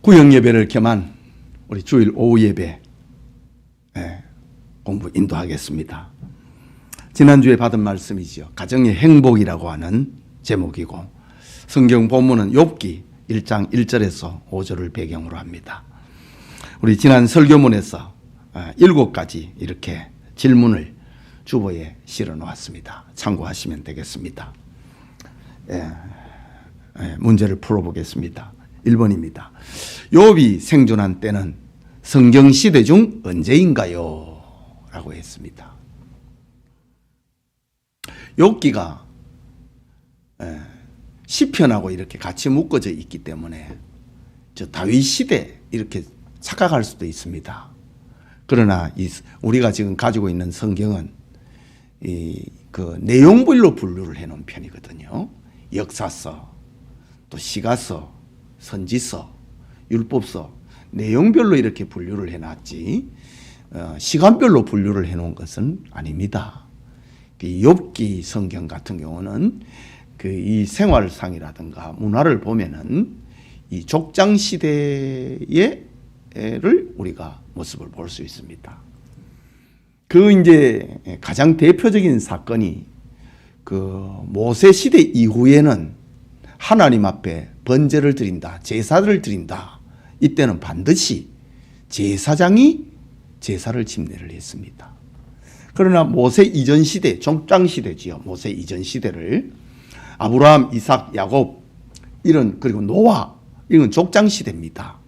구역 예배를 겸한 우리 주일 오후 예배 공부 인도하겠습니다. 지난주에 받은 말씀이죠. 가정의 행복이라고 하는 제목이고, 성경 본문은 욥기 1장 1절에서 5절을 배경으로 합니다. 우리 지난 설교문에서 7가지 이렇게 질문을 주보에 실어 놓았습니다. 참고하시면 되겠습니다. 문제를 풀어보겠습니다. 1번입니다. 욥이 생존한 때는 성경시대 중 언제인가요? 라고 했습니다. 욥기가 시편하고 이렇게 같이 묶어져 있기 때문에 다윗 시대 이렇게 착각할 수도 있습니다. 그러나 우리가 지금 가지고 있는 성경은 그 내용별로 분류를 해놓은 편이거든요. 역사서, 또 시가서, 선지서, 율법서, 내용별로 이렇게 분류를 해놨지 시간별로 분류를 해놓은 것은 아닙니다. 욥기 성경 같은 경우는 이 생활상이라든가 문화를 보면은 이 족장 시대를 우리가 모습을 볼 수 있습니다. 이제 가장 대표적인 사건이 모세 시대 이후에는 하나님 앞에 번제를 드린다, 제사를 드린다. 이때는 반드시 제사장이 제사를 집례를 했습니다. 그러나 모세 이전 시대, 족장 시대지요. 모세 이전 시대를 아브라함, 이삭, 야곱 그리고 노아 이건 족장 시대입니다.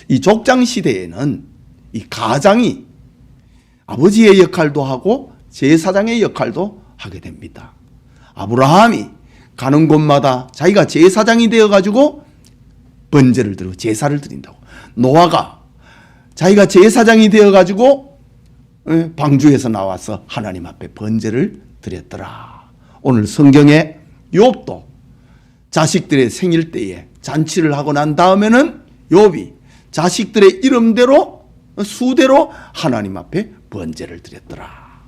이 족장 시대에는 이 가장이 아버지의 역할도 하고 제사장의 역할도 하게 됩니다. 아브라함이 가는 곳마다 자기가 제사장이 되어가지고 번제를 드리고 제사를 드린다고. 노아가 자기가 제사장이 되어가지고 방주에서 나와서 하나님 앞에 번제를 드렸더라. 오늘 성경에 욥도 자식들의 생일 때에 잔치를 하고 난 다음에는 욥이 자식들의 이름대로 수대로 하나님 앞에 번제를 드렸더라.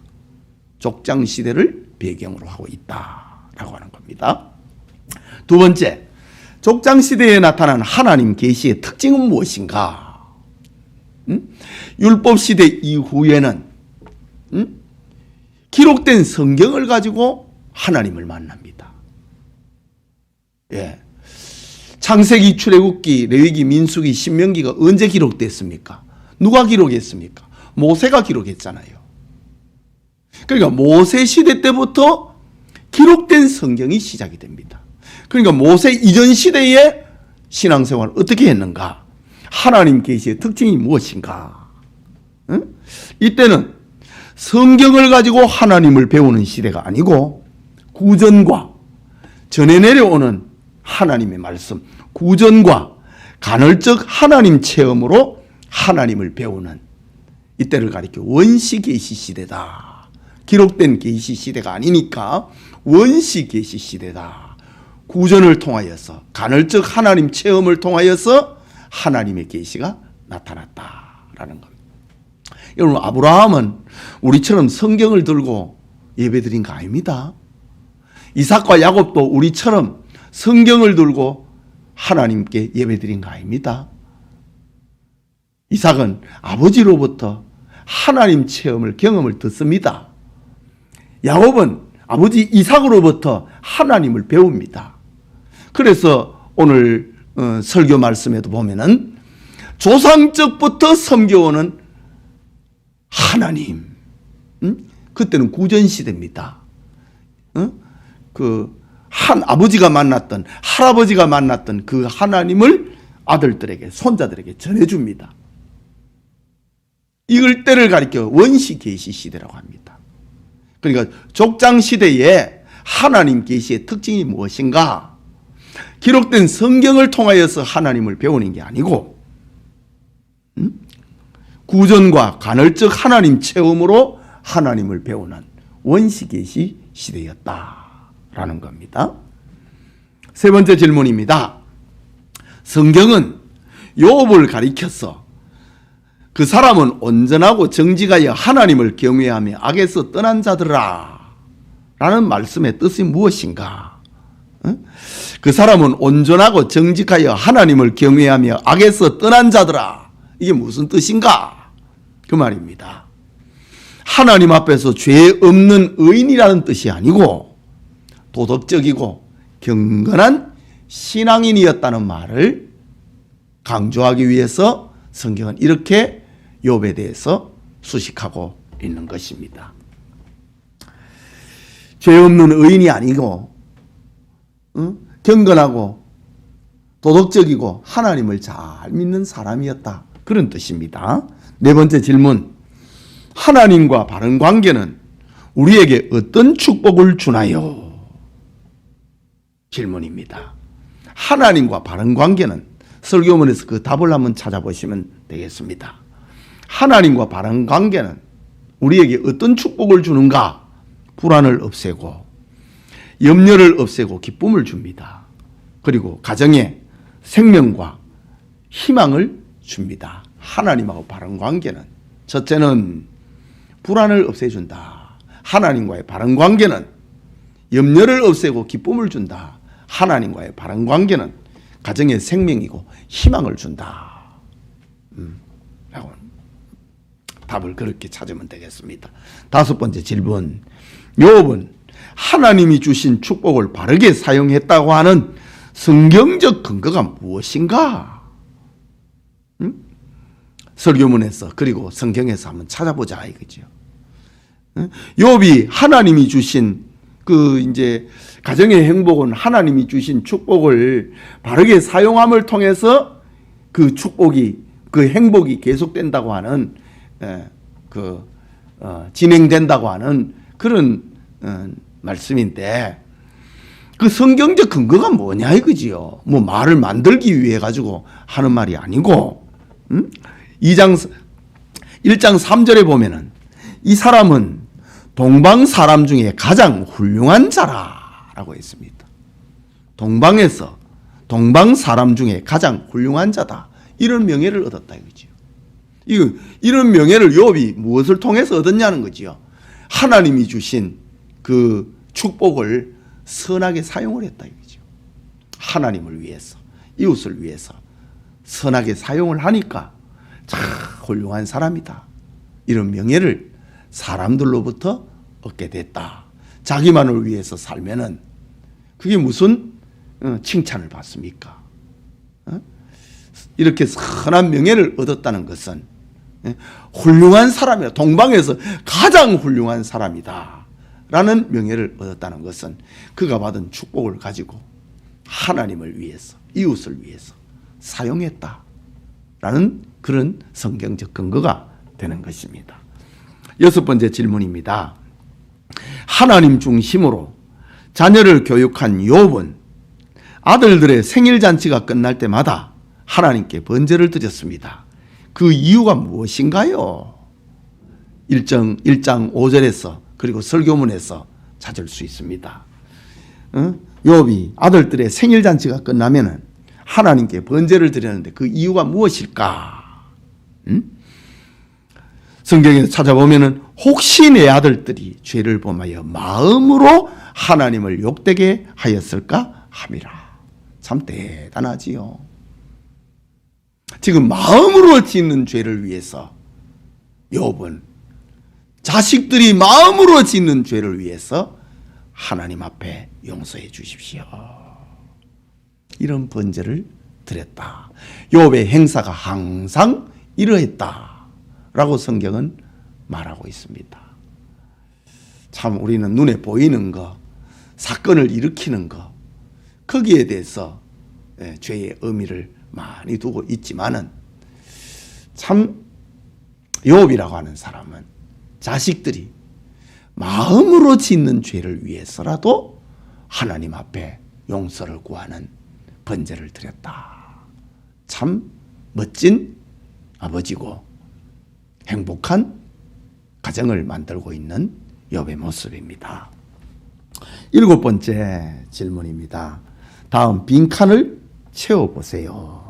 족장 시대를 배경으로 하고 있다라고 하는 겁니다. 두 번째, 족장 시대에 나타난 하나님 계시의 특징은 무엇인가? 율법 시대 이후에는 기록된 성경을 가지고 하나님을 만납니다. 창세기, 출애굽기, 레위기, 민수기, 신명기가 언제 기록됐습니까? 누가 기록했습니까? 모세가 기록했잖아요. 그러니까 모세 시대 때부터 기록된 성경이 시작이 됩니다. 그러니까 모세 이전 시대의 신앙생활을 어떻게 했는가? 하나님 계시의 특징이 무엇인가? 이때는 성경을 가지고 하나님을 배우는 시대가 아니고 구전과 전해 내려오는 하나님의 말씀, 구전과 간헐적 하나님 체험으로 하나님을 배우는 이때를 가리켜 원시 계시 시대다. 기록된 계시 시대가 아니니까 원시 계시 시대다. 구전을 통하여서 간헐적 하나님 체험을 통하여서 하나님의 계시가 나타났다라는 겁니다. 여러분, 아브라함은 우리처럼 성경을 들고 예배드린 거 아닙니다. 이삭과 야곱도 우리처럼 성경을 들고 하나님께 예배드린 거 아닙니다. 이삭은 아버지로부터 하나님 체험을 경험을 듣습니다. 야곱은 아버지 이삭으로부터 하나님을 배웁니다. 그래서 오늘 설교 말씀에도 보면은 조상적부터 섬겨오는 하나님, 그때는 구전시대입니다. 아버지가 만났던, 할아버지가 만났던 그 하나님을 아들들에게, 손자들에게 전해줍니다. 이걸 때를 가리켜 원시 계시 시대라고 합니다. 그러니까 족장 시대에 하나님 계시의 특징이 무엇인가? 기록된 성경을 통하여서 하나님을 배우는 게 아니고 구전과 간헐적 하나님 체험으로 하나님을 배우는 원시 계시 시대였다라는 겁니다. 세 번째 질문입니다. 성경은 욥을 가리켜서 그 사람은 온전하고 정직하여 하나님을 경외하며 악에서 떠난 자들아 라는 말씀의 뜻이 무엇인가? 그 사람은 온전하고 정직하여 하나님을 경외하며 악에서 떠난 자들아. 이게 무슨 뜻인가? 그 말입니다. 하나님 앞에서 죄 없는 의인이라는 뜻이 아니고 도덕적이고 경건한 신앙인이었다는 말을 강조하기 위해서 성경은 이렇게 욥에 대해서 수식하고 있는 것입니다. 죄 없는 의인이 아니고 경건하고 도덕적이고 하나님을 잘 믿는 사람이었다. 그런 뜻입니다. 네 번째 질문. 하나님과 바른 관계는 우리에게 어떤 축복을 주나요? 질문입니다. 하나님과 바른 관계는 설교문에서 그 답을 한번 찾아보시면 되겠습니다. 하나님과 바른 관계는 우리에게 어떤 축복을 주는가? 불안을 없애고 염려를 없애고 기쁨을 줍니다. 그리고 가정에 생명과 희망을 줍니다. 하나님하고 바른 관계는 첫째는 불안을 없애준다. 하나님과의 바른 관계는 염려를 없애고 기쁨을 준다. 하나님과의 바른 관계는 가정의 생명이고 희망을 준다. 라고 답을 그렇게 찾으면 되겠습니다. 다섯 번째 질문. 욥은 하나님이 주신 축복을 바르게 사용했다고 하는 성경적 근거가 무엇인가? 설교문에서 그리고 성경에서 한번 찾아보자 이거죠. 욥이 하나님이 주신 그 이제 가정의 행복은 하나님이 주신 축복을 바르게 사용함을 통해서 그 축복이 그 행복이 계속된다고 하는 진행된다고 하는 그런 말씀인데 그 성경적 근거가 뭐냐 이거지요. 뭐 말을 만들기 위해 가지고 하는 말이 아니고 1장 3절에 보면은 이 사람은 동방 사람 중에 가장 훌륭한 자라라고 했습니다. 동방에서 동방 사람 중에 가장 훌륭한 자다. 이런 명예를 얻었다 이거지요. 이런 명예를 욥이 무엇을 통해서 얻었냐는 거지요. 하나님이 주신 그 축복을 선하게 사용을 했다 이거죠. 하나님을 위해서, 이웃을 위해서 선하게 사용을 하니까 참 훌륭한 사람이다. 이런 명예를 사람들로부터 얻게 됐다. 자기만을 위해서 살면은 그게 무슨 칭찬을 받습니까? 이렇게 선한 명예를 얻었다는 것은 훌륭한 사람이다. 동방에서 가장 훌륭한 사람이다. 라는 명예를 얻었다는 것은 그가 받은 축복을 가지고 하나님을 위해서, 이웃을 위해서 사용했다. 라는 그런 성경적 근거가 되는 것입니다. 여섯 번째 질문입니다. 하나님 중심으로 자녀를 교육한 욥은 아들들의 생일잔치가 끝날 때마다 하나님께 번제를 드렸습니다. 그 이유가 무엇인가요? 1장 5절에서 그리고 설교문에서 찾을 수 있습니다. 욥이 아들들의 생일잔치가 끝나면은 하나님께 번제를 드렸는데 그 이유가 무엇일까? 성경에서 찾아보면은 혹시 내 아들들이 죄를 범하여 마음으로 하나님을 욕되게 하였을까 함이라. 참 대단하지요. 지금 마음으로 짓는 죄를 위해서 욥은 자식들이 마음으로 짓는 죄를 위해서 하나님 앞에 용서해 주십시오. 이런 번제를 드렸다. 욥의 행사가 항상 이러했다라고 성경은 말하고 있습니다. 참 우리는 눈에 보이는 거, 사건을 일으키는 거, 거기에 대해서 죄의 의미를 많이 두고 있지만은 참 욥이라고 하는 사람은 자식들이 마음으로 짓는 죄를 위해서라도 하나님 앞에 용서를 구하는 번제를 드렸다. 참 멋진 아버지고 행복한 가정을 만들고 있는 욥의 모습입니다. 일곱 번째 질문입니다. 다음 빈칸을 채워보세요.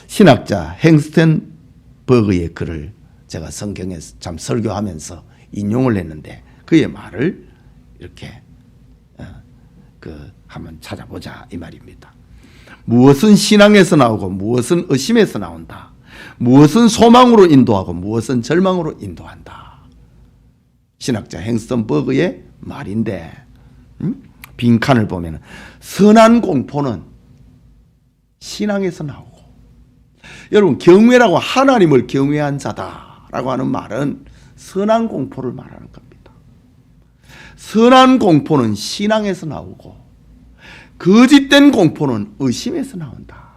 신학자 행스텐버그의 글을 제가 성경에서 참 설교하면서 인용을 했는데 그의 말을 이렇게 한번 찾아보자 이 말입니다. 무엇은 신앙에서 나오고 무엇은 의심에서 나온다. 무엇은 소망으로 인도하고 무엇은 절망으로 인도한다. 신학자 행슨버그의 말인데 빈칸을 보면 선한 공포는 신앙에서 나오고, 여러분 경외라고 하나님을 경외한 자다라고 하는 말은 선한 공포를 말하는 겁니다. 선한 공포는 신앙에서 나오고 거짓된 공포는 의심에서 나온다.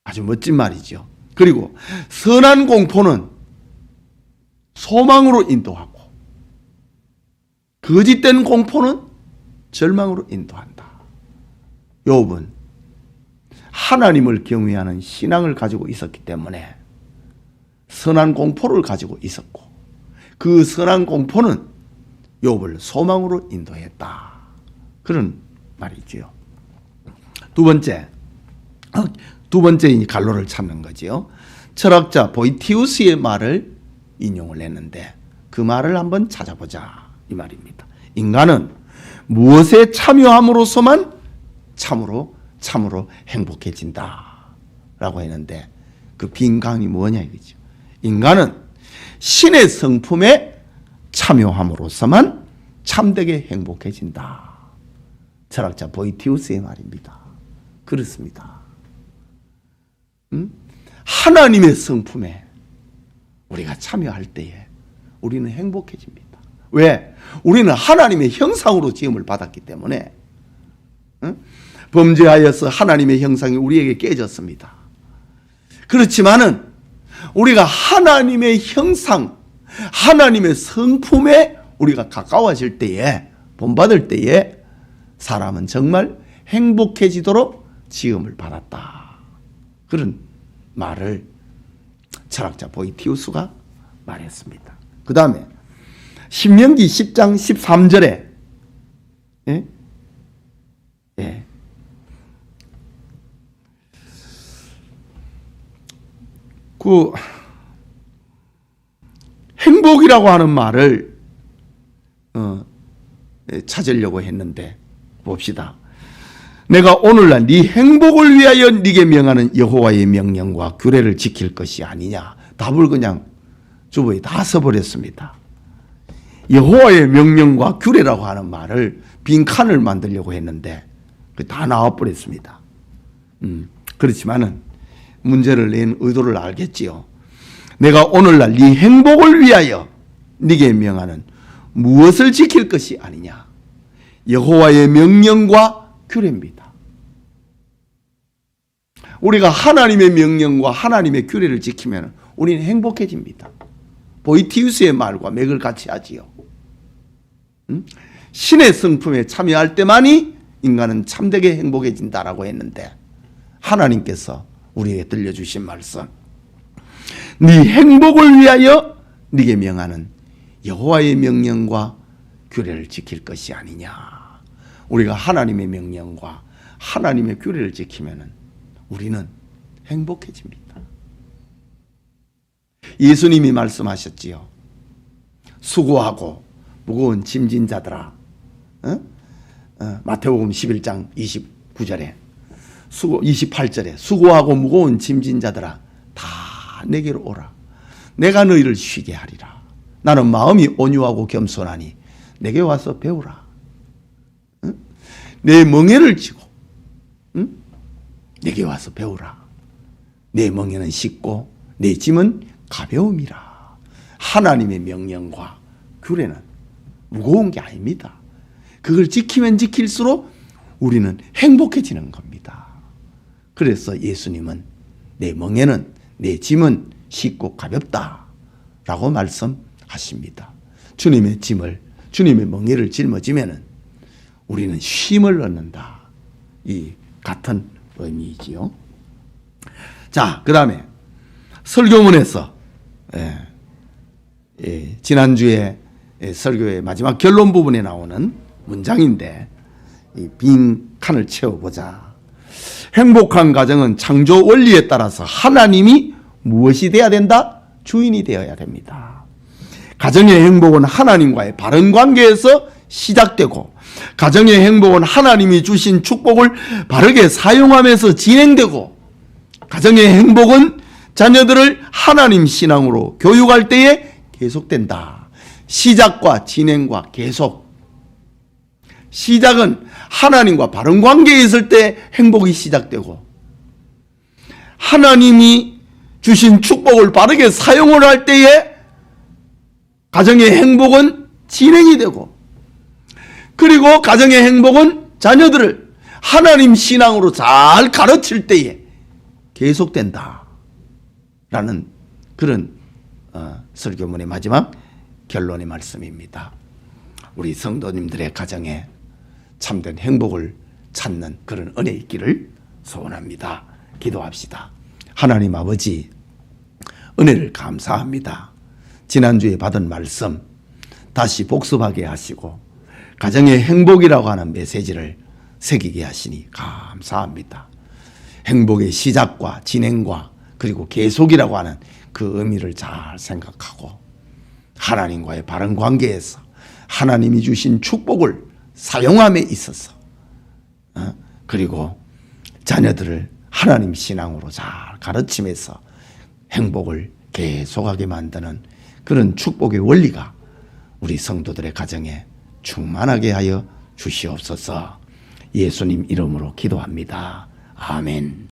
아주 멋진 말이죠. 그리고 선한 공포는 소망으로 인도하고 거짓된 공포는 절망으로 인도한다. 욥은 하나님을 경외하는 신앙을 가지고 있었기 때문에 선한 공포를 가지고 있었고, 그 선한 공포는 욥을 소망으로 인도했다. 그런 말이지요. 두 번째 갈로를 찾는 거지요. 철학자 보이티우스의 말을 인용을 했는데 그 말을 한번 찾아보자 이 말입니다. 인간은 무엇에 참여함으로써만 참으로 행복해진다 라고 했는데 그 빈강이 뭐냐 이거죠. 인간은 신의 성품에 참여함으로써만 참되게 행복해진다. 철학자 보이티우스의 말입니다. 그렇습니다. 하나님의 성품에 우리가 참여할 때에 우리는 행복해집니다. 왜? 우리는 하나님의 형상으로 지음을 받았기 때문에. 범죄하여서 하나님의 형상이 우리에게 깨졌습니다. 그렇지만은 우리가 하나님의 형상, 하나님의 성품에 우리가 가까워질 때에, 본받을 때에 사람은 정말 행복해지도록 지음을 받았다. 그런 말을 철학자 보이티우스가 말했습니다. 그 다음에 신명기 10장 13절에 그 행복이라고 하는 말을 찾으려고 했는데 봅시다. 내가 오늘날 네 행복을 위하여 네게 명하는 여호와의 명령과 규례를 지킬 것이 아니냐. 답을 그냥 주보에 다 써버렸습니다. 여호와의 명령과 규례라고 하는 말을 빈칸을 만들려고 했는데 다 나와버렸습니다. 그렇지만은 문제를 낸 의도를 알겠지요. 내가 오늘날 네 행복을 위하여 네게 명하는 무엇을 지킬 것이 아니냐. 여호와의 명령과 규례입니다. 우리가 하나님의 명령과 하나님의 규례를 지키면 우리는 행복해집니다. 보이티우스의 말과 맥을 같이 하지요. 신의 성품에 참여할 때만이 인간은 참되게 행복해진다라고 했는데 하나님께서 우리에게 들려주신 말씀, 네 행복을 위하여 네게 명하는 여호와의 명령과 규례를 지킬 것이 아니냐. 우리가 하나님의 명령과 하나님의 규례를 지키면 우리는 행복해집니다. 예수님이 말씀하셨지요. 수고하고 무거운 짐진 자들아. 마태복음 11장 29절에 28절에 수고하고 무거운 짐진 자들아 다 내게로 오라. 내가 너희를 쉬게 하리라. 나는 마음이 온유하고 겸손하니 내게 와서 배우라. 내 멍에를 지고 내게 와서 배우라. 내 멍에는 쉽고 내 짐은 가벼움이라. 하나님의 명령과 규례는 무거운 게 아닙니다. 그걸 지키면 지킬수록 우리는 행복해지는 겁니다. 그래서 예수님은 내 멍에는 내 짐은 쉽고 가볍다라고 말씀하십니다. 주님의 짐을, 주님의 멍에를 짊어지면은 우리는 쉼을 얻는다. 이 같은 의미이지요. 자, 그 다음에 설교문에서 지난주에 설교의 마지막 결론 부분에 나오는 문장인데 이 빈 칸을 채워보자. 행복한 가정은 창조 원리에 따라서 하나님이 무엇이 되어야 된다? 주인이 되어야 됩니다. 가정의 행복은 하나님과의 바른 관계에서 시작되고 가정의 행복은 하나님이 주신 축복을 바르게 사용하면서 진행되고, 가정의 행복은 자녀들을 하나님 신앙으로 교육할 때에 계속된다. 시작과 진행과 계속. 시작은 하나님과 바른 관계에 있을 때 행복이 시작되고, 하나님이 주신 축복을 바르게 사용을 할 때에 가정의 행복은 진행이 되고, 그리고 가정의 행복은 자녀들을 하나님 신앙으로 잘 가르칠 때에 계속된다 라는 그런 설교문의 마지막 결론의 말씀입니다. 우리 성도님들의 가정에 참된 행복을 찾는 그런 은혜 있기를 소원합니다. 기도합시다. 하나님 아버지, 은혜를 감사합니다. 지난주에 받은 말씀 다시 복습하게 하시고 가정의 행복이라고 하는 메시지를 새기게 하시니 감사합니다. 행복의 시작과 진행과 그리고 계속이라고 하는 그 의미를 잘 생각하고 하나님과의 바른 관계에서 하나님이 주신 축복을 사용함에 있어서 그리고 자녀들을 하나님 신앙으로 잘 가르치면서 행복을 계속하게 만드는 그런 축복의 원리가 우리 성도들의 가정에 충만하게 하여 주시옵소서. 예수님 이름으로 기도합니다. 아멘.